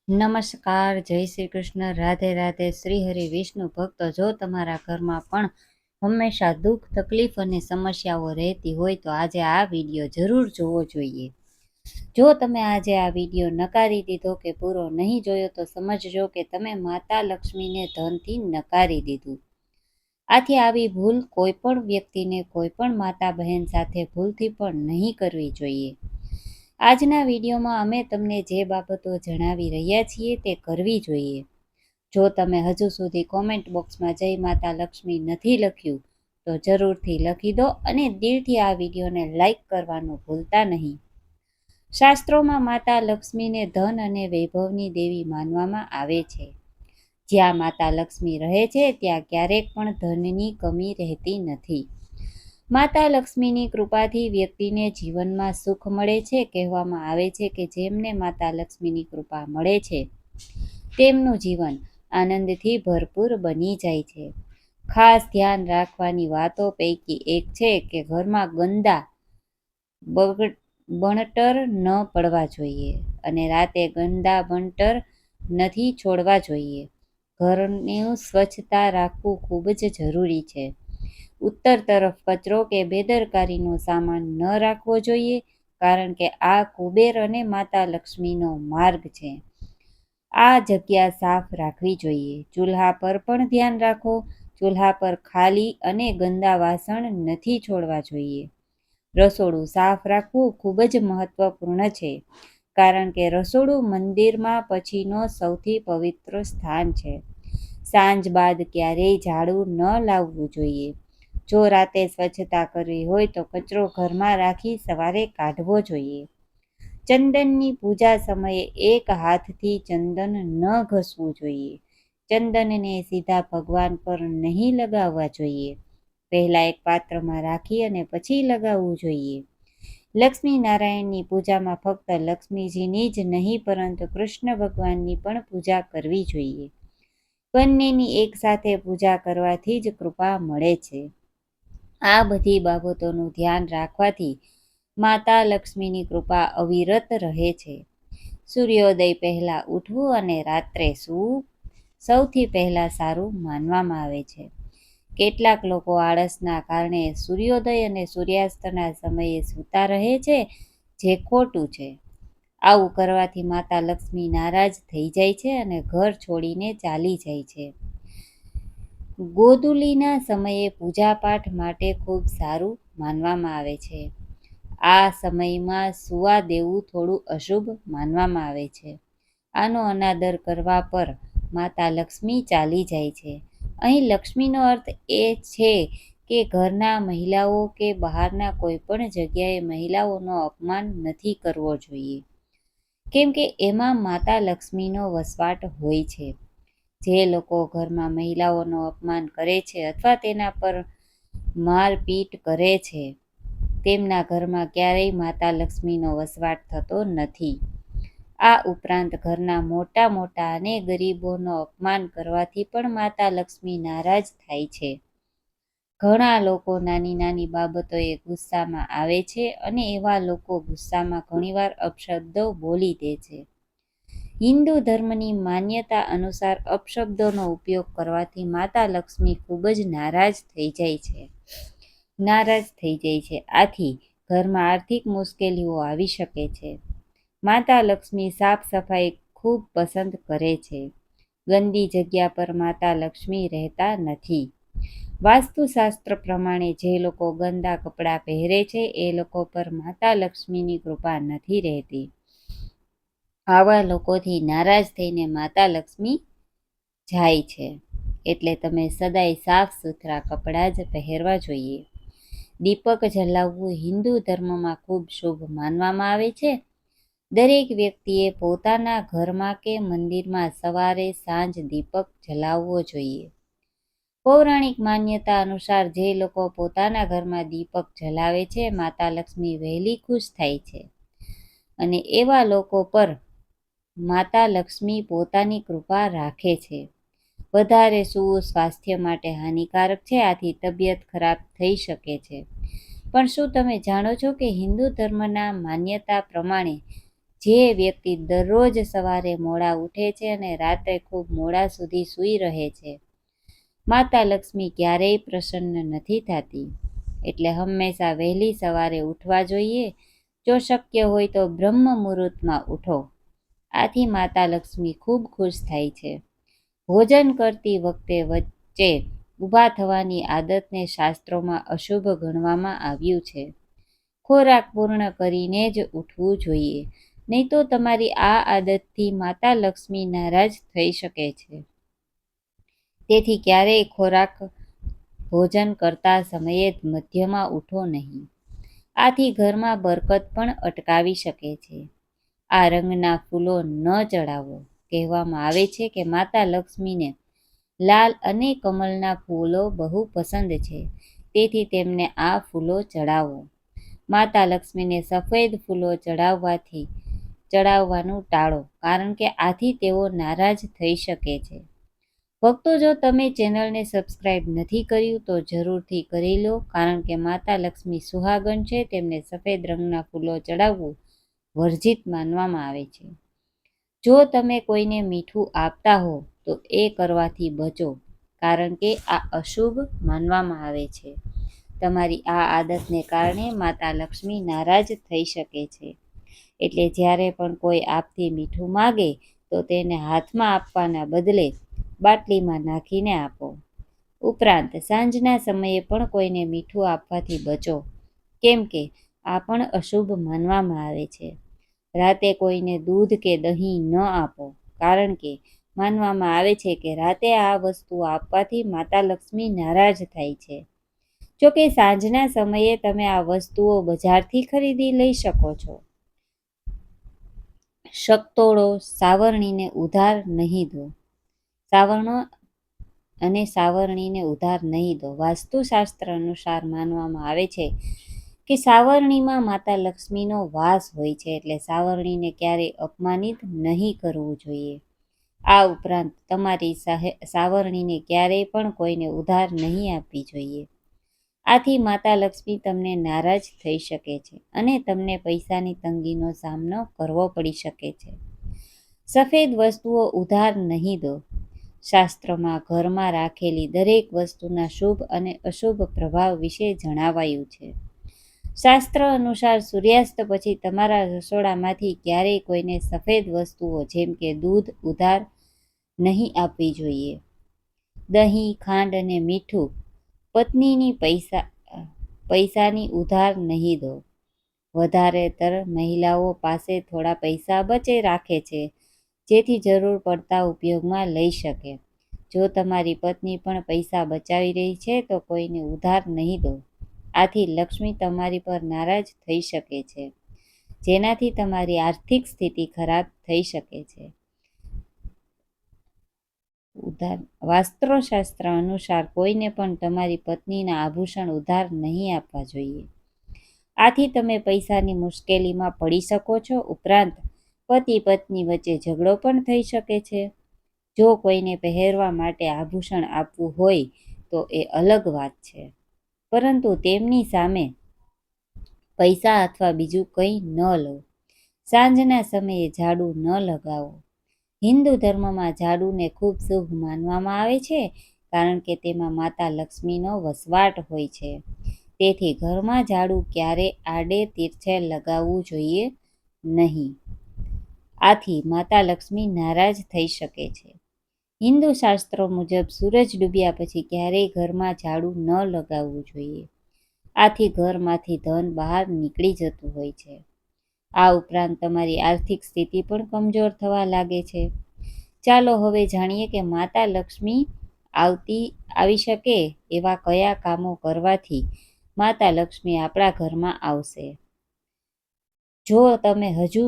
નમસ્કાર, જય શ્રી કૃષ્ણ, રાધે રાધે. શ્રી હરિ વિષ્ણુ ભક્તો, જો તમારા ઘરમાં પણ હંમેશા દુઃખ, તકલીફ અને સમસ્યાઓ રહેતી હોય તો આજે આ વિડીયો જરૂર જોવો જોઈએ. જો તમે આજે આ વિડીયો નકારી દીધો કે પૂરો નહીં જોયો તો સમજજો કે તમે માતા લક્ષ્મીને ધનથી નકારી દીધું. આથી આવી ભૂલ કોઈ પણ વ્યક્તિને, કોઈ પણ માતા બહેન સાથે ભૂલથી પણ નહીં કરવી જોઈએ. આજના વિડીયોમાં અમે તમને જે બાબતો જણાવી રહ્યા છીએ તે કરવી જોઈએ. જો તમે હજુ સુધી કોમેન્ટ બોક્સમાં જય માતા લક્ષ્મી નથી લખ્યું તો જરૂરથી લખી દો અને દિલથી આ વિડીયોને લાઈક કરવાનું ભૂલતા નહીં. શાસ્ત્રોમાં માતા લક્ષ્મીને ધન અને વૈભવની દેવી માનવામાં આવે છે. જ્યાં માતા લક્ષ્મી રહે છે ત્યાં ક્યારેક પણ ધનની કમી રહેતી નથી. માતા લક્ષ્મીની કૃપાથી વ્યક્તિને જીવનમાં સુખ મળે છે. કહેવામાં આવે છે કે જેમને માતા લક્ષ્મીની કૃપા મળે છે તેમનું જીવન આનંદથી ભરપૂર બની જાય છે. ખાસ ધ્યાન રાખવાની વાતો પૈકી એક છે કે ઘરમાં ગંદા બણતર ન પડવા જોઈએ અને રાતે ગંદા બણતર નથી છોડવા જોઈએ. ઘરની સ્વચ્છતા રાખવું ખૂબ જ જરૂરી છે. ઉત્તર તરફ કચરો કે બેદરકારીનો સામાન ન રાખવો જોઈએ, કારણ કે આ કુબેર અને માતા લક્ષ્મીનો માર્ગ છે. આ જગ્યા સાફ રાખવી જોઈએ. ચૂલ્હા પર પણ ધ્યાન રાખો. ચૂલ્હા પર ખાલી અને ગંદા વાસણ નથી છોડવા જોઈએ. રસોડું સાફ રાખવું ખૂબ જ મહત્વપૂર્ણ છે, કારણ કે રસોડું મંદિરમાં પછીનો સૌથી પવિત્ર સ્થાન છે. સાંજ બાદ ક્યારેય ઝાડુ ન લાવવું જોઈએ. જો રાતે સ્વચ્છતા કરવી હોય તો કચરો ઘરમાં રાખી સવારે કાઢવો જોઈએ. ચંદનની પૂજા સમયે એક હાથથી ચંદન ન ઘસવું જોઈએ. ચંદનને સીધા ભગવાન પર નહીં લગાવવા જોઈએ. પહેલા એક પાત્રમાં રાખી અને પછી લગાવવું જોઈએ. લક્ષ્મી નારાયણની પૂજામાં ફક્ત લક્ષ્મીજીની જ નહીં પરંતુ કૃષ્ણ ભગવાનની પણ પૂજા કરવી જોઈએ. બંનેની એકસાથે પૂજા કરવાથી જ કૃપા મળે છે. આ બધી બાબતોનું ધ્યાન રાખવાથી માતા લક્ષ્મીની કૃપા અવિરત રહે છે. સૂર્યોદય પહેલા ઉઠવું અને રાત્રે સૂવું સૌથી પહેલા સારું માનવામાં આવે છે. કેટલાક લોકો આળસના કારણે સૂર્યોદય અને સૂર્યાસ્તના સમયે સૂતા રહે છે, જે ખોટું છે. આવું કરવાથી માતા લક્ષ્મી નારાજ થઈ જાય છે અને ઘર છોડીને ચાલી જાય છે. ગોધૂલીના સમયે પૂજાપાઠ માટે ખૂબ સારું માનવામાં આવે છે. આ સમયમાં સૂવા દેવું થોડું અશુભ માનવામાં આવે છે. આનો અનાદર કરવા પર માતા લક્ષ્મી ચાલી જાય છે. અહીં લક્ષ્મીનો અર્થ એ છે કે ઘરના મહિલાઓ કે બહારના કોઈ પણ જગ્યાએ મહિલાઓનો અપમાન નથી કરવો જોઈએ, કેમ કે એમાં માતા લક્ષ્મીનો વસવાટ હોય છે. જે લોકો ઘરમાં મહિલાઓનો અપમાન કરે છે અથવા તેના પર મારપીટ કરે છે તેમના ઘરમાં ક્યારેય માતા લક્ષ્મીનો વસવાટ થતો નથી. આ ઉપરાંત ઘરના મોટા મોટા અને ગરીબોનો અપમાન કરવાથી પણ માતા લક્ષ્મી નારાજ થાય છે. ઘણા લોકો નાની નાની બાબતોએ ગુસ્સામાં આવે છે અને એવા લોકો ગુસ્સામાં ઘણીવાર અપશબ્દો બોલી દે છે. હિન્દુ ધર્મની માન્યતા અનુસાર અપશબ્દોનો ઉપયોગ કરવાથી માતા લક્ષ્મી ખૂબ જ નારાજ થઈ જાય છે. આથી ઘરમાં આર્થિક મુશ્કેલીઓ આવી શકે છે. માતા લક્ષ્મી સાફ સફાઈ ખૂબ પસંદ કરે છે. ગંદી જગ્યા પર માતા લક્ષ્મી રહેતા નથી. વાસ્તુશાસ્ત્ર પ્રમાણે જે લોકો ગંદા કપડાં પહેરે છે એ લોકો પર માતા લક્ષ્મીની કૃપા નથી રહેતી. આવા લોકોથી નારાજ થઈને માતા લક્ષ્મી જાય છે. એટલે તમે સદાય સાફ સુથરા કપડાં જ પહેરવા જોઈએ. દીપક જલાવવું હિન્દુ ધર્મમાં ખૂબ શુભ માનવામાં આવે છે. દરેક વ્યક્તિએ પોતાના ઘરમાં કે મંદિરમાં સવારે સાંજ દીપક જલાવવો જોઈએ. પૌરાણિક માન્યતા અનુસાર જે લોકો પોતાના ઘરમાં દીપક જલાવે છે માતા લક્ષ્મી વહેલી ખુશ થાય છે અને એવા લોકો પર માતા લક્ષ્મી પોતાની કૃપા રાખે છે. વધારે સૂવું સ્વાસ્થ્ય માટે હાનિકારક છે. આથી તબિયત ખરાબ થઈ શકે છે. પણ શું તમે જાણો છો કે હિન્દુ ધર્મના માન્યતા પ્રમાણે જે વ્યક્તિ દરરોજ સવારે મોડા ઉઠે છે અને રાત્રે ખૂબ મોડા સુધી સૂઈ રહે છે, માતા લક્ષ્મી ક્યારેય પ્રસન્ન નથી થતી. એટલે હંમેશા વહેલી સવારે ઉઠવા જોઈએ. જો શક્ય હોય તો બ્રહ્મ મુહૂર્તમાં ઉઠો. આથી માતા લક્ષ્મી ખૂબ ખુશ થાય છે. ભોજન કરતી વખતે વચ્ચે ઊભા થવાની આદતને શાસ્ત્રોમાં અશુભ ગણવામાં આવ્યું છે. ખોરાક પૂર્ણ કરીને જ ઉઠવું જોઈએ, નહીં તો તમારી આ આદતથી માતા લક્ષ્મી નારાજ થઈ શકે છે. તેથી ક્યારેય ખોરાક ભોજન કરતા સમયે મધ્યમાં ઉઠો નહીં. આથી ઘરમાં બરકત પણ અટકાવી શકે છે. આ રંગના ફૂલો ન ચડાવો. કહેવામાં આવે છે કે માતા લક્ષ્મીને લાલ અને કમળના ફૂલો બહુ પસંદ છે, તેથી તેમને આ ફૂલો ચડાવો. માતા લક્ષ્મીને સફેદ ફૂલો ચડાવવાનું ટાળો, કારણ કે આથી તેઓ નારાજ થઈ શકે છે. ભક્તો, જો તમે ચેનલને સબસ્ક્રાઇબ નથી કર્યું તો જરૂરથી કરી લો, કારણ કે માતા લક્ષ્મી સુહાગણ છે. તેમને સફેદ રંગના ફૂલો ચડાવવું વર્જિત માનવામાં આવે છે. જો તમે કોઈને મીઠું આપતા હો તો એ કરવાથી બચો, કારણ કે આ અશુભ માનવામાં આવે છે. તમારી આ આદતને કારણે માતા લક્ષ્મી નારાજ થઈ શકે છે. એટલે જ્યારે પણ કોઈ આપથી મીઠું માગે તો તેને હાથમાં આપવાના બદલે બાટલીમાં નાખીને આપો. ઉપરાંત સાંજના સમયે પણ કોઈને મીઠું આપવાથી બચો, કેમ કે આ પણ અશુભ માનવામાં આવે છે. રાતે કોઈને દૂધ કે દહીં ન આપો, કારણ કે માનવામાં આવે છે કે રાતે આ વસ્તુ આપવાથી માતા લક્ષ્મી નારાજ થાય છે. જોકે સાંજના સમયે તમે આ વસ્તુઓ બજારથી ખરીદી લઈ શકો છો. શક્તોળો સાવરણીને ઉધાર નહીં દો. સાવરણીને ઉધાર નહીં દો. વાસ્તુશાસ્ત્ર અનુસાર માનવામાં આવે છે કે સાવરણીમાં માતા લક્ષ્મીનો વાસ હોય છે, એટલે સાવરણીને ક્યારેય અપમાનિત નહીં કરવું જોઈએ. આ ઉપરાંત તમારી સાવરણીને ક્યારેય પણ કોઈને ઉધાર નહીં આપવી જોઈએ. આથી માતા લક્ષ્મી તમને નારાજ થઈ શકે છે અને તમને પૈસાની તંગીનો સામનો કરવો પડી શકે છે. સફેદ વસ્તુઓ ઉધાર નહીં દો. શાસ્ત્રોમાં ઘરમાં રાખેલી દરેક વસ્તુના શુભ અને અશુભ પ્રભાવ વિશે જણાવાયું છે. શાસ્ત્ર અનુસાર સૂર્યાસ્ત પછી તમારા રસોડામાંથી ક્યારેય કોઈને સફેદ વસ્તુઓ જેમ કે દૂધ ઉધાર નહીં આપવી જોઈએ. દહીં, ખાંડ અને મીઠું પત્નીની પૈસાની ઉધાર નહીં દો. વધારેતર મહિલાઓ પાસે થોડા પૈસા બચે રાખે છે, જેથી જરૂર પડતા ઉપયોગમાં લઈ શકે. જો તમારી પત્ની પણ પૈસા બચાવી રહી છે તો કોઈને ઉધાર નહીં દો. આથી લક્ષ્મી તમારી પર નારાજ થઈ શકે છે, જેનાથી તમારી આર્થિક સ્થિતિ ખરાબ થઈ શકે છે. વાસ્તુશાસ્ત્ર અનુસાર કોઈને પણ તમારી પત્નીના આભૂષણ ઉધાર નહીં આપવા જોઈએ. આથી તમે પૈસાની મુશ્કેલીમાં પડી શકો છો. ઉપરાંત પતિ પત્ની વચ્ચે ઝઘડો પણ થઈ શકે છે. જો કોઈને પહેરવા માટે આભૂષણ આપવું હોય તો એ અલગ વાત છે, પરંતુ તેમની સામે પૈસા અથવા બીજું કંઈ ન લો. સાંજના સમયે ઝાડુ ન લગાવો. હિન્દુ ધર્મમાં ઝાડુને ખૂબ શુભ માનવામાં આવે છે, કારણ કે તેમાં માતા લક્ષ્મીનો વસવાટ હોય છે. તેથી ઘરમાં ઝાડુ ક્યારે આડે તીરછે લગાવવું જોઈએ નહીં. આથી માતા લક્ષ્મી નારાજ થઈ શકે છે. હિન્દુ શાસ્ત્રો મુજબ સૂરજ ડૂબ્યા પછી ક્યારેય ઘરમાં ઝાડુ ન લગાવવું જોઈએ. આથી ઘરમાંથી ધન બહાર નીકળી જતું હોય છે. આ ઉપરાંત તમારી આર્થિક સ્થિતિ પણ કમજોર થવા લાગે છે. ચાલો હવે જાણીએ કે માતા લક્ષ્મી આવી શકે એવા કયા કામો કરવાથી માતા લક્ષ્મી આપણા ઘરમાં આવશે. જો તમે હજુ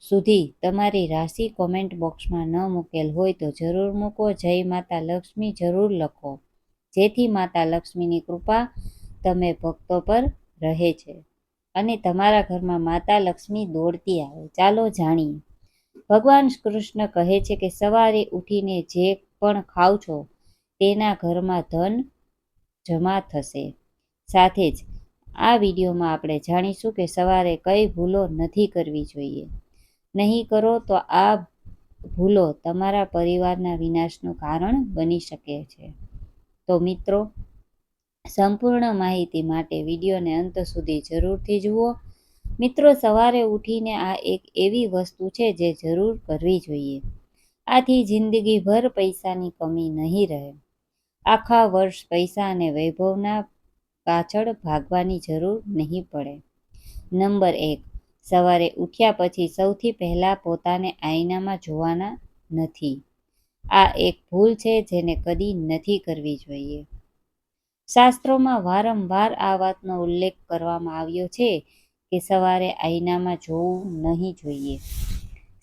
સુધી તમારી રાશિ કોમેન્ટ બોક્સમાં ન મૂકેલ હોય તો જરૂર મૂકો. જય માતા લક્ષ્મી જરૂર લખો, જેથી માતા લક્ષ્મીની કૃપા તમે ભક્તો પર રહે છે અને તમારા ઘરમાં માતા લક્ષ્મી દોડતી આવે. ચાલો જાણીએ. ભગવાન કૃષ્ણ કહે છે કે સવારે ઉઠીને જે પણ ખાવ છો તેના ઘરમાં ધન જમા થશે. સાથે જ આ વિડીયોમાં આપણે જાણીશું કે સવારે કઈ ભૂલો નથી કરવી જોઈએ. નહીં કરો તો આ ભૂલો તમારા પરિવારના વિનાશનું કારણ બની શકે છે. તો મિત્રો, સંપૂર્ણ માહિતી માટે વિડીયોને અંત સુધી જરૂરથી જુઓ. મિત્રો, સવારે ઉઠીને આ એક એવી વસ્તુ છે જે જરૂર કરવી જોઈએ. આથી જિંદગીભર પૈસાની કમી નહીં રહે. આખા વર્ષ પૈસા અને વૈભવના પાછળ ભાગવાની જરૂર નહીં પડે. નંબર 1, સવારે ઉઠ્યા પછી સૌથી પહેલાં પોતાને આઈનામાં જોવાના નથી. આ એક ભૂલ છે જેને કદી નથી કરવી જોઈએ. શાસ્ત્રોમાં વારંવાર આ વાતનો ઉલ્લેખ કરવામાં આવ્યો છે કે સવારે આઈનામાં જોવું નહીં જોઈએ.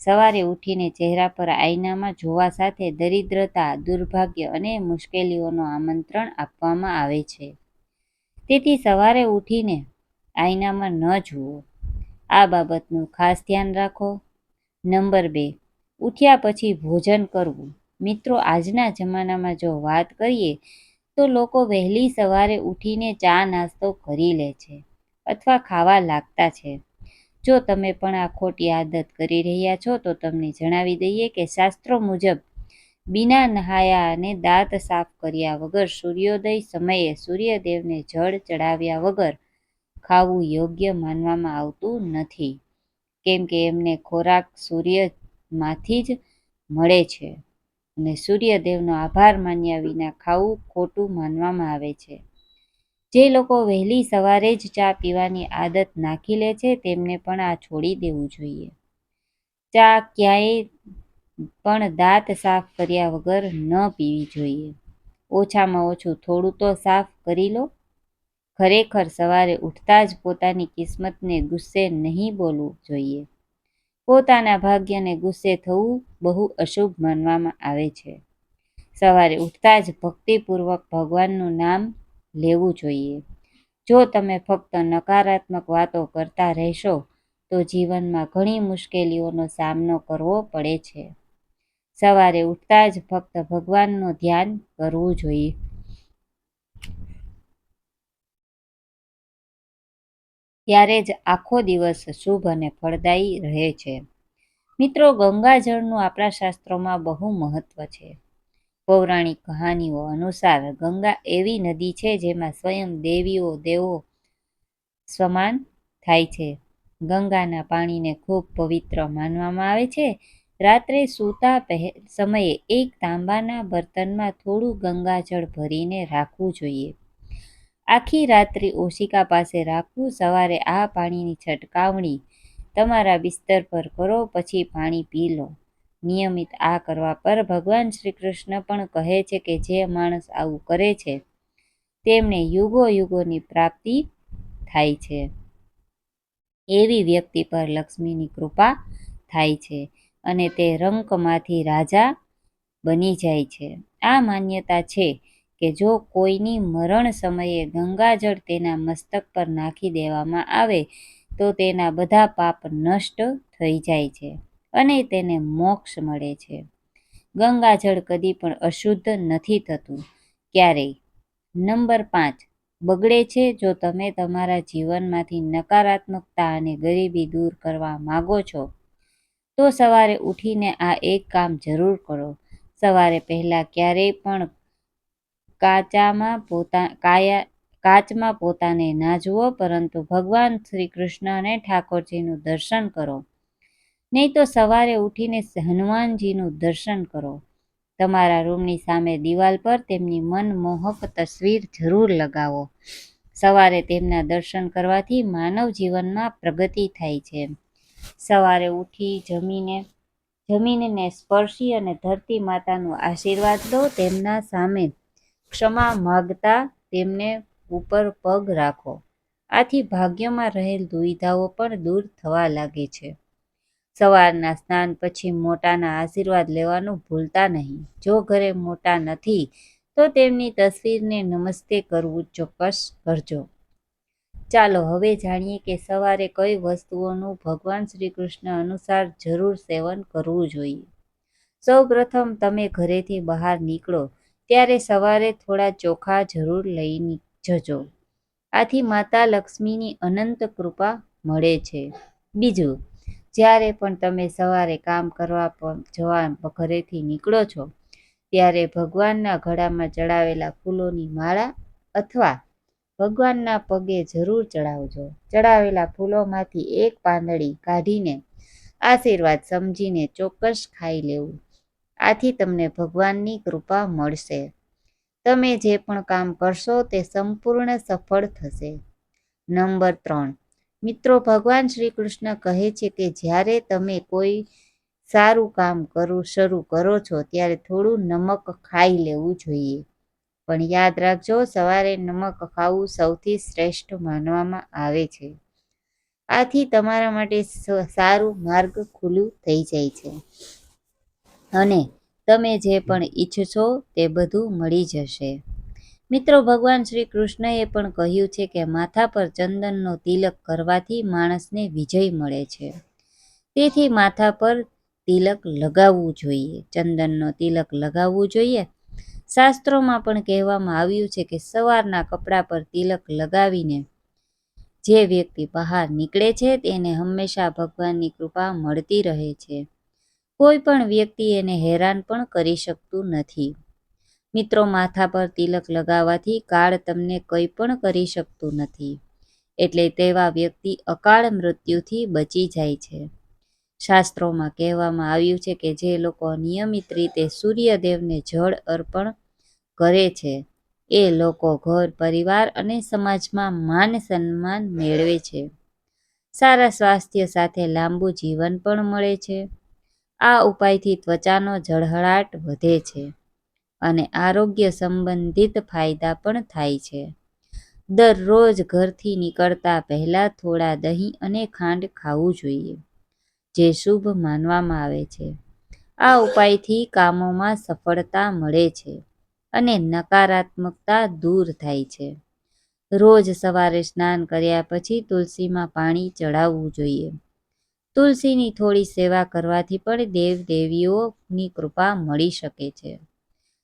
સવારે ઉઠીને ચહેરા પર આઈનામાં જોવા સાથે દરિદ્રતા, દુર્ભાગ્ય અને મુશ્કેલીઓનું આમંત્રણ આપવામાં આવે છે. તેથી સવારે ઉઠીને આઈનામાં ન જુઓ. આ બાબતનું ખાસ ધ્યાન રાખો. નંબર 2, ઉઠ્યા પછી ભોજન કરવું. મિત્રો, આજના જમાનામાં જો વાત કરીએ તો લોકો વહેલી સવારે ઉઠીને ચા નાસ્તો કરી લે છે અથવા ખાવા લાગતા છે. જો તમે પણ આ ખોટી આદત કરી રહ્યા છો તો તમને જણાવી દઈએ કે શાસ્ત્રો મુજબ બિના નહાયા અને દાંત સાફ કર્યા વગર સૂર્યોદય સમયે સૂર્યદેવને જળ ચડાવ્યા વગર ખાવું યોગ્ય માનવામાં આવતું નથી, કેમ કે એમને ખોરાક સૂર્યમાંથી જ મળે છે અને સૂર્યદેવનો આભાર માન્યા વિના ખાવું ખોટું માનવામાં આવે છે. જે લોકો વહેલી સવારે જ ચા પીવાની આદત નાખી લે છે તેમને પણ આ છોડી દેવું જોઈએ. ચા ક્યાંય પણ દાંત સાફ કર્યા વગર ન પીવી જોઈએ. ઓછામાં ઓછું થોડું તો સાફ કરી લો. ખરેખર સવારે ઉઠતા જ પોતાની કિસ્મતને ગુસ્સે નહીં બોલવું જોઈએ. પોતાના ભાગ્યને ગુસ્સે થવું બહુ અશુભ માનવામાં આવે છે. સવારે ઉઠતા જ ભક્તિપૂર્વક ભગવાનનું નામ લેવું જોઈએ. જો તમે ફક્ત નકારાત્મક વાતો કરતા રહેશો તો જીવનમાં ઘણી મુશ્કેલીઓનો સામનો કરવો પડે છે. સવારે ઉઠતા જ ફક્ત ભગવાનનું ધ્યાન કરવું જોઈએ. ત્યારે જ આખો દિવસ શુભ અને ફળદાયી રહે છે. મિત્રો, ગંગાજળનું આપણા શાસ્ત્રોમાં બહુ મહત્વ છે. પૌરાણિક કહાનીઓ અનુસાર ગંગા એવી નદી છે જેમાં સ્વયં દેવીઓ દેવો સ્નાન થાય છે. ગંગાના પાણીને ખૂબ પવિત્ર માનવામાં આવે છે. રાત્રે સૂતા સમયે એક તાંબાના બર્તનમાં થોડું ગંગાજળ ભરીને રાખવું જોઈએ. આખી રાત્રિ ઓશિકા પાસે રાખવું. સવારે આ પાણીની છંટકાવણી તમારા બિસ્તર પર કરો, પછી પાણી પી લો. નિયમિત આ કરવા પર ભગવાન શ્રી કૃષ્ણ પણ કહે છે કે જે માણસ આવું કરે છે તેમને યુગો યુગોની પ્રાપ્તિ થાય છે. એવી વ્યક્તિ પર લક્ષ્મીની કૃપા થાય છે અને તે રંકમાંથી રાજા બની જાય છે. આ માન્યતા છે કે જો કોઈની મરણ સમયે ગંગાજળ તેના મસ્તક પર નાખી દેવામાં આવે તો તેના બધા પાપ નષ્ટ થઈ જાય છે અને તેને મોક્ષ મળે છે. ગંગાજળ કદી પણ અશુદ્ધ નથી થતું, ક્યારેય. નંબર 5, બગડે છે. જો તમે તમારા જીવનમાંથી નકારાત્મકતા અને ગરીબી દૂર કરવા માંગો છો તો સવારે ઉઠીને આ એક કામ જરૂર કરો. સવારે પહેલા ક્યારેય પણ કાચમાં પોતાને ના જુઓ, પરંતુ ભગવાન શ્રી કૃષ્ણ અને ઠાકોરજીનું દર્શન કરો. નહીં તો સવારે ઉઠીને હનુમાનજીનું દર્શન કરો. તમારા રૂમની સામે દિવાલ પર તેમની મનમોહક તસવીર જરૂર લગાવો. સવારે તેમના દર્શન કરવાથી માનવ જીવનમાં પ્રગતિ થાય છે. સવારે ઉઠી જમીનને સ્પર્શી અને ધરતી માતાનું આશીર્વાદ લો. તેમના સામે ક્ષમા માગતા તેમને ઉપર પગ રાખો. આથી ભાગ્યમાં રહેલ દુવિધાઓ પણ દૂર થવા લાગે છે. સવારના સ્નાન પછી મોટાના આશીર્વાદ લેવાનું ભૂલતા નહીં. જો ઘરે મોટા નથી તો તેમની તસવીરને નમસ્તે કરવું ચોક્કસ કરજો. ચાલો હવે જાણીએ કે સવારે કઈ વસ્તુઓનું ભગવાન શ્રી કૃષ્ણ અનુસાર જરૂર સેવન કરવું જોઈએ. સૌ પ્રથમ તમે ઘરેથી બહાર નીકળો ત્યારે સવારે થોડા ચોખા જરૂર લઈ જજો. આથી માતા લક્ષ્મીની અનંત કૃપા મળે છે. બીજું, જ્યારે પણ તમે સવારે કામ કરવા જવા ઘરેથી નીકળો છો ત્યારે ભગવાનના ગળામાં ચડાવેલા ફૂલોની માળા અથવા ભગવાનના પગે જરૂર ચડાવજો. ચડાવેલા ફૂલોમાંથી એક પાંદડી કાઢીને આશીર્વાદ સમજીને ચોક્કસ ખાઈ લેવું. આથી તમને ભગવાનની કૃપા મળશે. તમે જે પણ કામ કરશો તે સંપૂર્ણ સફળ થશે. નંબર 3, મિત્રો, ભગવાન શ્રી કૃષ્ણ કહે છે કે જ્યારે તમે કોઈ સારું કામ શરૂ કરો છો ત્યારે થોડું નમક ખાઈ લેવું જોઈએ. પણ યાદ રાખજો, સવારે નમક ખાવું સૌથી શ્રેષ્ઠ માનવામાં આવે છે. આથી તમારા માટે સારું માર્ગ ખુલ્લું થઈ જાય છે અને તમે જે પણ ઈચ્છશો તે બધું મળી જશે. મિત્રો, ભગવાન શ્રી કૃષ્ણએ પણ કહ્યું છે કે માથા પર ચંદનનો તિલક કરવાથી માણસને વિજય મળે છે. તેથી માથા પર તિલક લગાવવું જોઈએ, ચંદનનો તિલક લગાવવું જોઈએ. શાસ્ત્રોમાં પણ કહેવામાં આવ્યું છે કે સવારના કપડા પર તિલક લગાવીને જે વ્યક્તિ બહાર નીકળે છે તેને હંમેશા ભગવાનની કૃપા મળતી રહે છે. કોઈ પણ વ્યક્તિ એને હેરાન પણ કરી શકતું નથી. મિત્રો, માથા પર તિલક લગાવવાથી કાળ તમને કંઈ પણ કરી શકતું નથી. એટલે તેવા વ્યક્તિ અકાળ મૃત્યુથી બચી જાય છે. શાસ્ત્રોમાં કહેવામાં આવ્યું છે કે જે લોકો નિયમિત રીતે સૂર્યદેવને જળ અર્પણ કરે છે એ લોકો ઘર, પરિવાર અને સમાજમાં માન સન્માન મેળવે છે. સારા સ્વાસ્થ્ય સાથે લાંબુ જીવન પણ મળે છે. આ ઉપાયથી ત્વચાનો ઝળહળાટ વધે છે અને આરોગ્ય સંબંધિત ફાયદા પણ થાય છે. દરરોજ ઘરથી નીકળતા પહેલા થોડા દહીં અને ખાંડ ખાવું જોઈએ, જે શુભ માનવામાં આવે છે. આ ઉપાયથી કામોમાં સફળતા મળે છે અને નકારાત્મકતા દૂર થાય છે. રોજ સવારે સ્નાન કર્યા પછી તુલસીમાં પાણી ચડાવવું જોઈએ. તુલસીની થોડી સેવા કરવાથી પણ દેવ-દેવીઓની કૃપા મળી શકે છે.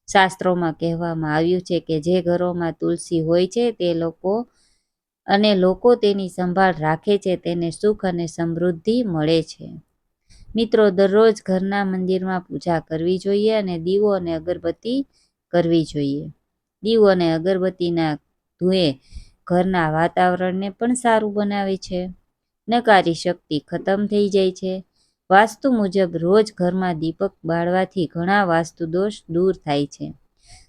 શાસ્ત્રોમાં કહેવામાં આવ્યું છે કે જે ઘરોમાં તુલસી હોય છે તે લોકો તેની સંભાળ રાખે છે તેને સુખ અને સમૃદ્ધિ મળે છે. મિત્રો, દરરોજ ઘરના મંદિરમાં પૂજા કરવી જોઈએ અને દીવો અને અગરબત્તી કરવી જોઈએ. દીવો અને અગરબત્તીના ધુએ ઘરના વાતાવરણને પણ સારું બનાવે છે. નકારી શક્તિ ખતમ થઈ જાય છે. વાસ્તુ મુજબ રોજ ઘરમાં દીપક બાળવાથી ઘણા વાસ્તુ દોષ દૂર થાય છે.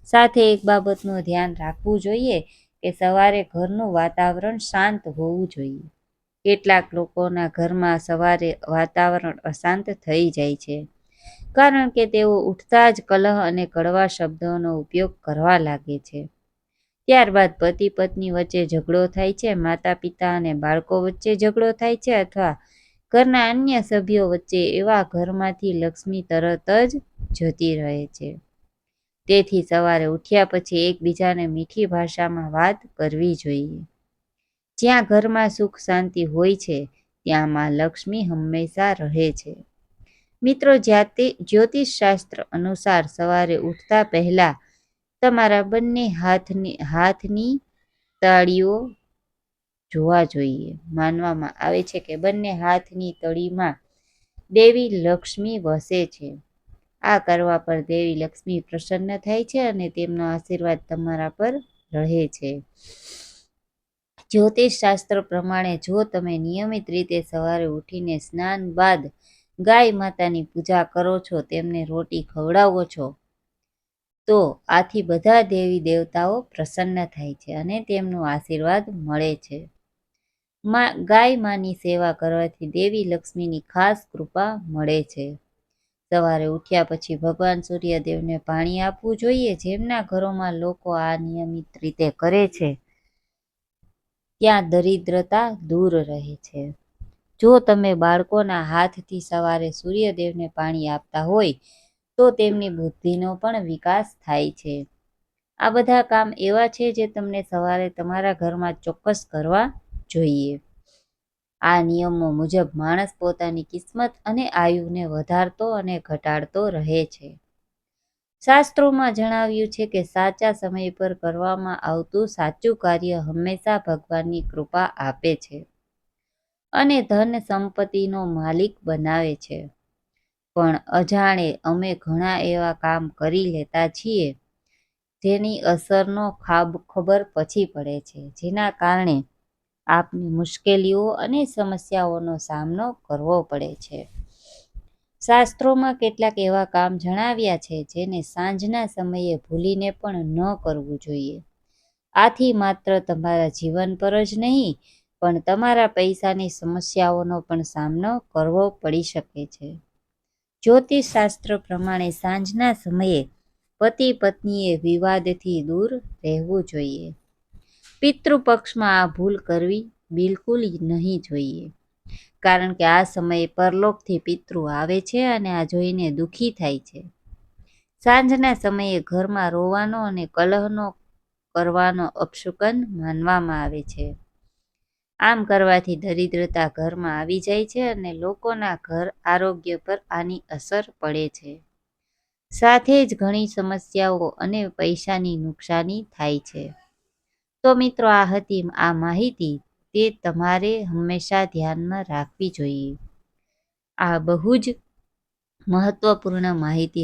સાથે એક બાબતનું ધ્યાન રાખવું જોઈએ કે સવારે ઘરનું વાતાવરણ શાંત હોવું જોઈએ. કેટલાક લોકોના ઘરમાં સવારે વાતાવરણ અશાંત થઈ જાય છે કારણ કે તેઓ ઉઠતા જ કલહ અને કડવા શબ્દોનો ઉપયોગ કરવા લાગે છે. ત્યારબાદ પતિ-પત્ની વચ્ચે ઝઘડો થાય છે, માતા-પિતા અને બાળકો વચ્ચે ઝઘડો થાય છે અથવા ઘરના અન્ય સભ્યો વચ્ચે. એવા ઘરમાંથી લક્ષ્મી તરત જ જતી રહે છે. તેથી સવારે ઉઠ્યા પછી એકબીજાને મીઠી ભાષામાં વાત કરવી જોઈએ. જ્યાં ઘરમાં સુખ શાંતિ હોય છે ત્યાં માં લક્ષ્મી હંમેશા રહે છે. મિત્રો, જ્યોતિષશાસ્ત્ર અનુસાર સવારે ઉઠતા પહેલા તમારા બંને હાથની તાળીઓ જોવા જોઈએ. માનવામાં આવે છે કે બંને હાથની તળીમાં દેવી લક્ષ્મી વસે છે. આ કરવા પર દેવી લક્ષ્મી પ્રસન્ન થાય છે અને તેમનો આશીર્વાદ તમારા પર રહે છે. જ્યોતિષશાસ્ત્ર પ્રમાણે જો તમે નિયમિત રીતે સવારે ઉઠીને સ્નાન બાદ ગાય માતાની પૂજા કરો છો, તેમને રોટી ખવડાવો છો, તો આથી બધા દેવી દેવતાઓ પ્રસન્ન થાય છે અને તેમનો આશીર્વાદ મળે છે. ગાય માની સેવા કરવાથી દેવી લક્ષ્મીની ખાસ કૃપા મળે છે. સવારે ઉઠ્યા પછી ભગવાન સૂર્યદેવને પાણી આપવું જોઈએ. જેમના ઘરોમાં લોકો આ નિયમિત રીતે કરે છે ત્યાં દરિદ્રતા દૂર રહે છે. જો તમે બાળકોના હાથથી સવારે સૂર્યદેવને પાણી આપતા હોય તો તેમની બુદ્ધિનો પણ વિકાસ થાય છે. આ બધા કામ એવા છે જે તમને સવારે તમારા ઘરમાં ચોક્કસ કરવા જોઈએ. આ નિયમો મુજબ માણસ પોતાની કિસ્મત અને આયુને વધારતો અને ઘટાડતો રહે છે. શાસ્ત્રોમાં જણાવ્યું છે કે સાચા સમય પર કરવામાં આવતું સાચું કાર્ય હંમેશા ભગવાનની કૃપા આપે છે અને ધન સંપત્તિનો માલિક બનાવે છે. પણ અજાણે અમે ઘણા એવા કામ કરી લેતા છીએ જેની અસરનો ખબર પછી પડે છે, જેના કારણે આપને મુશ્કેલીઓ અને સમસ્યાઓનો સામનો કરવો પડે છે. શાસ્ત્રોમાં કેટલાક એવા કામ જણાવ્યા છે જેને સાંજના સમયે ભૂલીને પણ ન કરવું જોઈએ. આથી માત્ર તમારા જીવન પર જ નહીં પણ તમારા પૈસાની સમસ્યાઓનો પણ સામનો કરવો પડી શકે છે. જ્યોતિષ શાસ્ત્ર પ્રમાણે સાંજના સમયે પતિ પત્નીએ વિવાદથી દૂર રહેવું જોઈએ. પિતૃપક્ષમાં આ ભૂલ કરવી બિલકુલ નહીં જોઈએ, કારણ કે આ સમયે પરલોકથી પિતૃ આવે છે અને આ જોઈને દુઃખી થાય છે. સાંજના સમયે ઘરમાં રોવાનો અને કલહનો કરવાનો અપશુકન માનવામાં આવે છે. આમ કરવાથી દરિદ્રતા ઘરમાં આવી જાય છે અને લોકોના ઘર આરોગ્ય પર આની અસર પડે છે. સાથે જ ઘણી સમસ્યાઓ અને પૈસાની નુકસાની થાય છે. તો મિત્રો, આ હતી આ માહિતી, તે તમારે હંમેશા ધ્યાનમાં રાખવી જોઈએ. આ બહુ જ મહત્વપૂર્ણ માહિતી